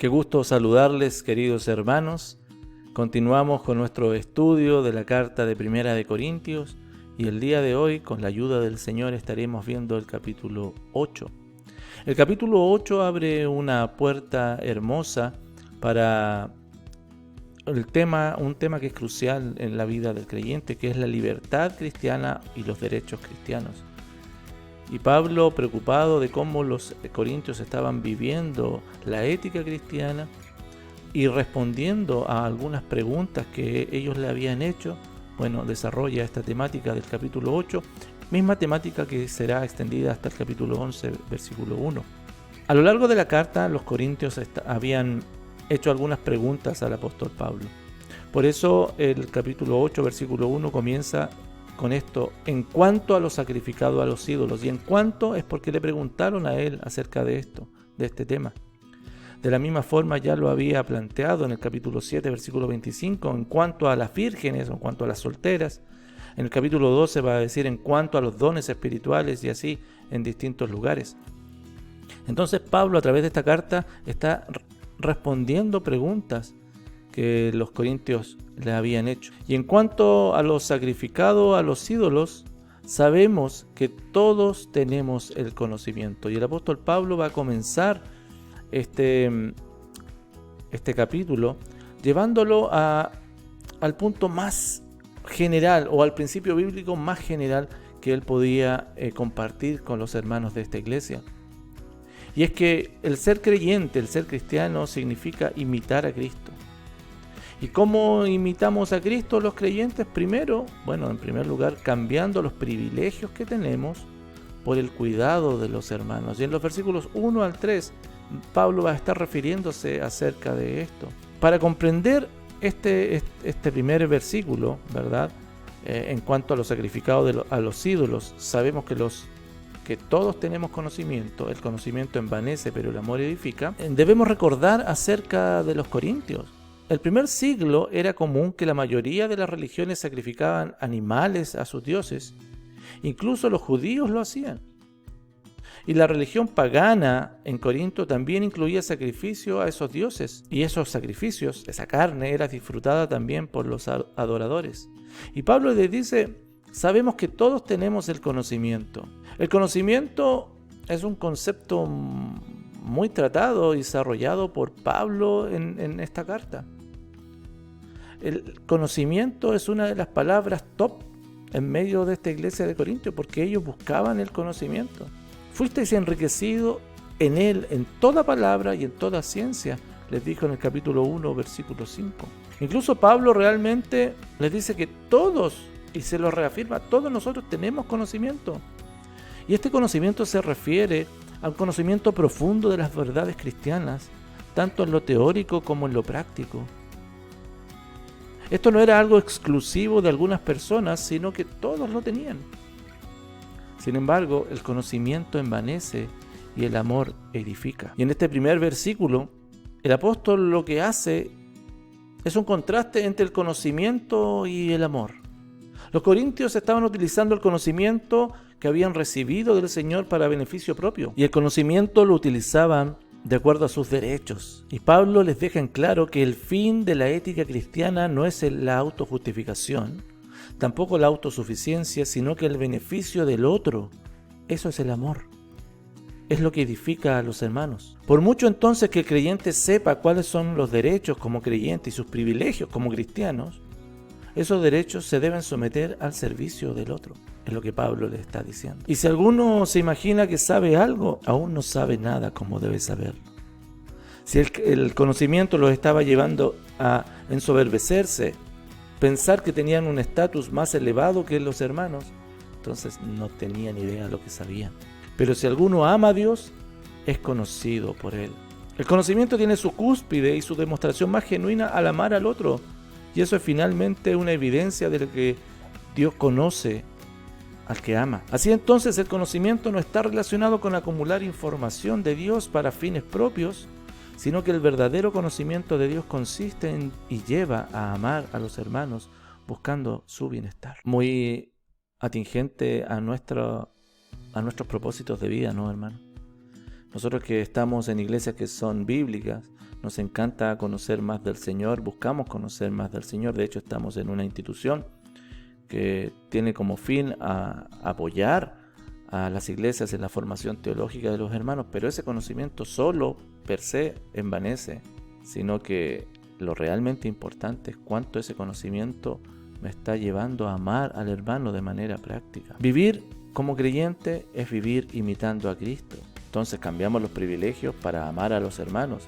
Qué gusto saludarles, queridos hermanos. Continuamos con nuestro estudio de la carta de Primera de Corintios y el día de hoy, con la ayuda del Señor, estaremos viendo el capítulo 8. El capítulo 8 abre una puerta hermosa para un tema que es crucial en la vida del creyente, que es la libertad cristiana y los derechos cristianos. Y Pablo, preocupado de cómo los corintios estaban viviendo la ética cristiana y respondiendo a algunas preguntas que ellos le habían hecho, desarrolla esta temática del capítulo 8, misma temática que será extendida hasta el capítulo 11, versículo 1. A lo largo de la carta, los corintios habían hecho algunas preguntas al apóstol Pablo. Por eso el capítulo 8, versículo 1 comienza con esto: en cuanto a lo sacrificado a los ídolos. Y en cuanto es porque le preguntaron a él acerca de este tema. De la misma forma ya lo había planteado en el capítulo 7, versículo 25, en cuanto a las vírgenes o en cuanto a las solteras. En el capítulo 12 va a decir en cuanto a los dones espirituales, y así en distintos lugares. Entonces Pablo, a través de esta carta, está respondiendo preguntas que los corintios le habían hecho. Y en cuanto a lo sacrificado a los ídolos, sabemos que todos tenemos el conocimiento. Y el apóstol Pablo va a comenzar este capítulo llevándolo al punto más general, o al principio bíblico más general que él podía compartir con los hermanos de esta iglesia. Y es que el ser creyente, el ser cristiano, significa imitar a Cristo. ¿Y cómo imitamos a Cristo los creyentes? Primero, en primer lugar, cambiando los privilegios que tenemos por el cuidado de los hermanos. Y en los versículos 1 al 3, Pablo va a estar refiriéndose acerca de esto. Para comprender este primer versículo, ¿verdad? En cuanto a lo sacrificado a los ídolos, sabemos que todos tenemos conocimiento. El conocimiento envanece, pero el amor edifica. Debemos recordar acerca de los corintios. El primer siglo era común que la mayoría de las religiones sacrificaban animales a sus dioses. Incluso los judíos lo hacían. Y la religión pagana en Corinto también incluía sacrificio a esos dioses. Y esos sacrificios, esa carne, era disfrutada también por los adoradores. Y Pablo les dice: sabemos que todos tenemos el conocimiento. El conocimiento es un concepto muy tratado y desarrollado por Pablo en esta carta. El conocimiento es una de las palabras top en medio de esta iglesia de Corintios, porque ellos buscaban el conocimiento. Fuisteis enriquecidos en él, en toda palabra y en toda ciencia, les dijo en el capítulo 1, versículo 5. Incluso Pablo realmente les dice que todos, y se lo reafirma, todos nosotros tenemos conocimiento. Y este conocimiento se refiere al conocimiento profundo de las verdades cristianas, tanto en lo teórico como en lo práctico. Esto no era algo exclusivo de algunas personas, sino que todos lo tenían. Sin embargo, el conocimiento envanece y el amor edifica. Y en este primer versículo, el apóstol lo que hace es un contraste entre el conocimiento y el amor. Los corintios estaban utilizando el conocimiento que habían recibido del Señor para beneficio propio, y el conocimiento lo utilizaban de acuerdo a sus derechos. Y Pablo les deja en claro que el fin de la ética cristiana no es la autojustificación, tampoco la autosuficiencia, sino que el beneficio del otro. Eso es el amor. Es lo que edifica a los hermanos. Por mucho entonces que el creyente sepa cuáles son los derechos como creyente y sus privilegios como cristianos, esos derechos se deben someter al servicio del otro. Es lo que Pablo le está diciendo. Y si alguno se imagina que sabe algo, aún no sabe nada como debe saberlo. Si el conocimiento los estaba llevando a ensoberbecerse, pensar que tenían un estatus más elevado que los hermanos, entonces no tenían idea de lo que sabían. Pero si alguno ama a Dios, es conocido por Él. El conocimiento tiene su cúspide y su demostración más genuina al amar al otro. Y eso es finalmente una evidencia de lo que Dios conoce al que ama. Así entonces el conocimiento no está relacionado con acumular información de Dios para fines propios, sino que el verdadero conocimiento de Dios consiste en y lleva a amar a los hermanos buscando su bienestar. Muy atingente a nuestros propósitos de vida, ¿no, hermano? Nosotros que estamos en iglesias que son bíblicas, nos encanta conocer más del Señor, buscamos conocer más del Señor. De hecho, estamos en una institución que tiene como fin a apoyar a las iglesias en la formación teológica de los hermanos, pero ese conocimiento solo per se envanece, sino que lo realmente importante es cuánto ese conocimiento me está llevando a amar al hermano de manera práctica. Vivir como creyente es vivir imitando a Cristo. Entonces cambiamos los privilegios para amar a los hermanos,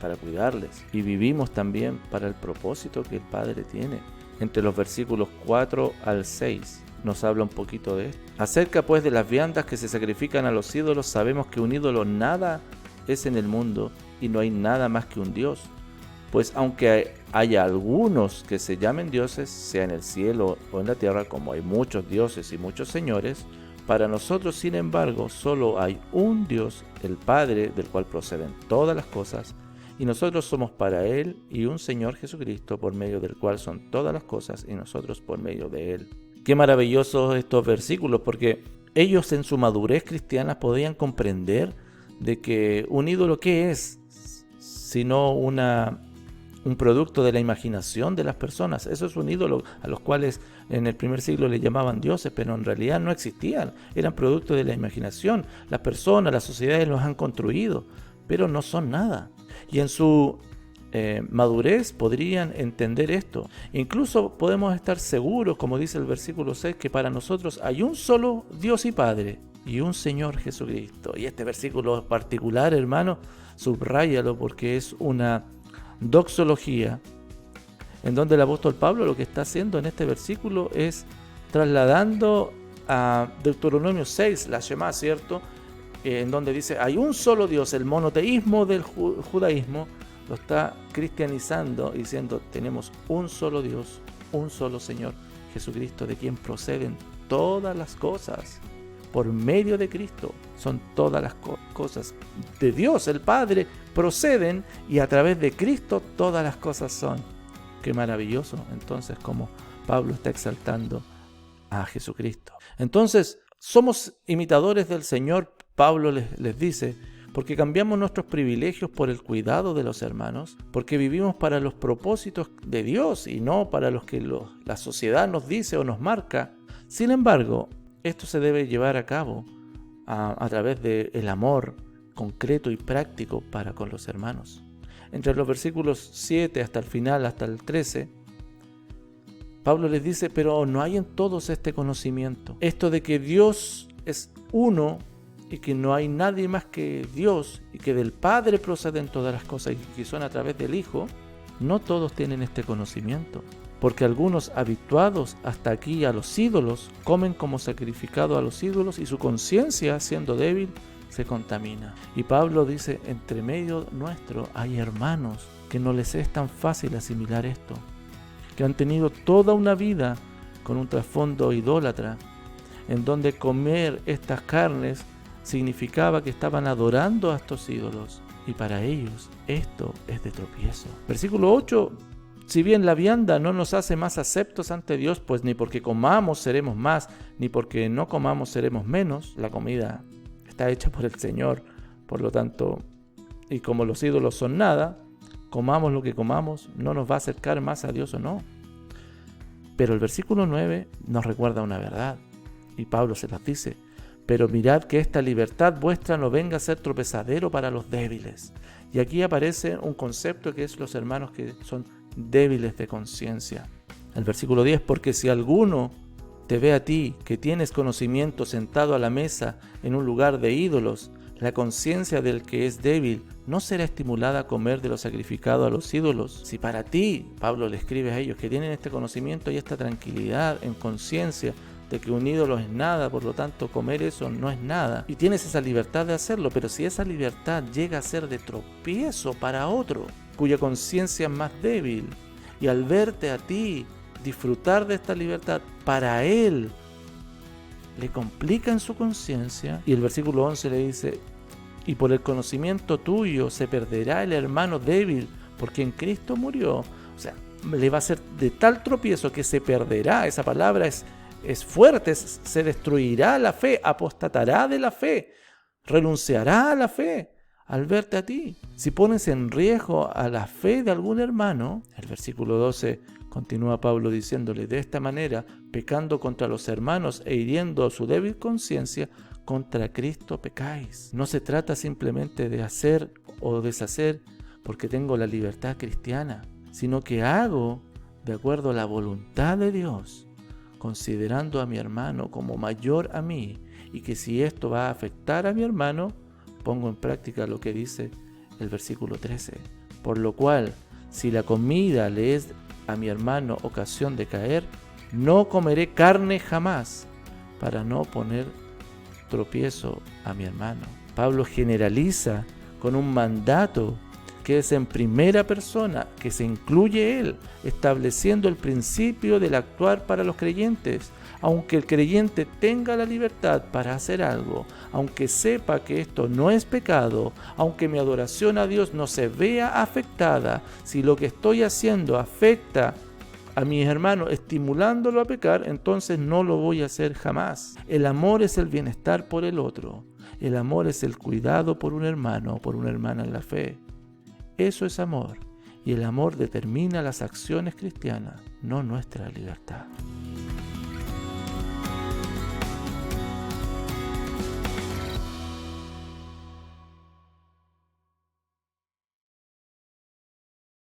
para cuidarles, y vivimos también para el propósito que el Padre tiene. Entre los versículos 4 al 6 nos habla un poquito de esto. Acerca pues de las viandas que se sacrifican a los ídolos, sabemos que un ídolo nada es en el mundo y no hay nada más que un Dios. Pues aunque haya algunos que se llamen dioses, sea en el cielo o en la tierra, como hay muchos dioses y muchos señores, para nosotros, sin embargo, solo hay un Dios, el Padre, del cual proceden todas las cosas, y nosotros somos para Él, y un Señor Jesucristo, por medio del cual son todas las cosas, y nosotros por medio de Él. Qué maravillosos estos versículos, porque ellos en su madurez cristiana podían comprender de que un ídolo, ¿qué es? Sino un producto de la imaginación de las personas. Eso es un ídolo, a los cuales en el primer siglo le llamaban dioses, pero en realidad no existían, eran producto de la imaginación. Las personas, las sociedades los han construido, pero no son nada. Y en su madurez podrían entender esto. Incluso podemos estar seguros, como dice el versículo 6, que para nosotros hay un solo Dios y Padre, y un Señor Jesucristo. Y este versículo particular, hermano, subráyalo, porque es una doxología en donde el apóstol Pablo lo que está haciendo en este versículo es trasladando a Deuteronomio 6, la Shema, ¿cierto? En donde dice hay un solo Dios, el monoteísmo del judaísmo lo está cristianizando, diciendo tenemos un solo Dios, un solo Señor Jesucristo, de quien proceden todas las cosas. Por medio de Cristo son todas las cosas de Dios, el Padre, proceden, y a través de Cristo todas las cosas son. Qué maravilloso, entonces, como Pablo está exaltando a Jesucristo. Entonces, somos imitadores del Señor, Pablo les dice, porque cambiamos nuestros privilegios por el cuidado de los hermanos, porque vivimos para los propósitos de Dios y no para los que la sociedad nos dice o nos marca. Sin embargo, esto se debe llevar a cabo a través del amor concreto y práctico para con los hermanos. Entre los versículos 7 hasta el final, hasta el 13, Pablo les dice, pero no hay en todos este conocimiento. Esto de que Dios es uno y que no hay nadie más que Dios y que del Padre proceden todas las cosas y que son a través del Hijo, no todos tienen este conocimiento. Porque algunos habituados hasta aquí a los ídolos comen como sacrificado a los ídolos y su conciencia, siendo débil, se contamina. Y Pablo dice, entre medio nuestro hay hermanos que no les es tan fácil asimilar esto, que han tenido toda una vida con un trasfondo idólatra, en donde comer estas carnes significaba que estaban adorando a estos ídolos, y para ellos esto es de tropiezo. Versículo 8. Si bien la vianda no nos hace más aceptos ante Dios, pues ni porque comamos seremos más, ni porque no comamos seremos menos. La comida está hecha por el Señor, por lo tanto, y como los ídolos son nada, comamos lo que comamos, no nos va a acercar más a Dios o no. Pero el versículo 9 nos recuerda una verdad, y Pablo se las dice, pero mirad que esta libertad vuestra no venga a ser tropezadero para los débiles. Y aquí aparece un concepto que es los hermanos que son débiles de conciencia. El versículo 10, porque si alguno te ve a ti que tienes conocimiento sentado a la mesa en un lugar de ídolos, la conciencia del que es débil no será estimulada a comer de lo sacrificado a los ídolos. Si para ti, Pablo le escribe a ellos que tienen este conocimiento y esta tranquilidad en conciencia de que un ídolo es nada, por lo tanto comer eso no es nada, y tienes esa libertad de hacerlo, pero si esa libertad llega a ser de tropiezo para otro, cuya conciencia es más débil, y al verte a ti disfrutar de esta libertad, para él le complica en su conciencia, y el versículo 11 le dice, y por el conocimiento tuyo se perderá el hermano débil, porque en Cristo murió. O sea, le va a ser de tal tropiezo que se perderá. Esa palabra es fuerte, se destruirá la fe, apostatará de la fe, renunciará a la fe. al verte a ti. Si pones en riesgo a la fe de algún hermano, el versículo 12 continúa Pablo diciéndole: de esta manera, pecando contra los hermanos e hiriendo su débil conciencia, contra Cristo pecáis. No se trata simplemente de hacer o deshacer porque tengo la libertad cristiana, sino que hago de acuerdo a la voluntad de Dios, considerando a mi hermano como mayor a mí, y que si esto va a afectar a mi hermano, pongo en práctica lo que dice el versículo 13. Por lo cual, si la comida le es a mi hermano ocasión de caer, no comeré carne jamás, para no poner tropiezo a mi hermano. Pablo generaliza con un mandato que es en primera persona, que se incluye él, estableciendo el principio del actuar para los creyentes. Aunque el creyente tenga la libertad para hacer algo, aunque sepa que esto no es pecado, aunque mi adoración a Dios no se vea afectada, si lo que estoy haciendo afecta a mis hermanos estimulándolo a pecar, entonces no lo voy a hacer jamás. El amor es el bienestar por el otro. El amor es el cuidado por un hermano o por una hermana en la fe. Eso es amor. Y el amor determina las acciones cristianas, no nuestra libertad.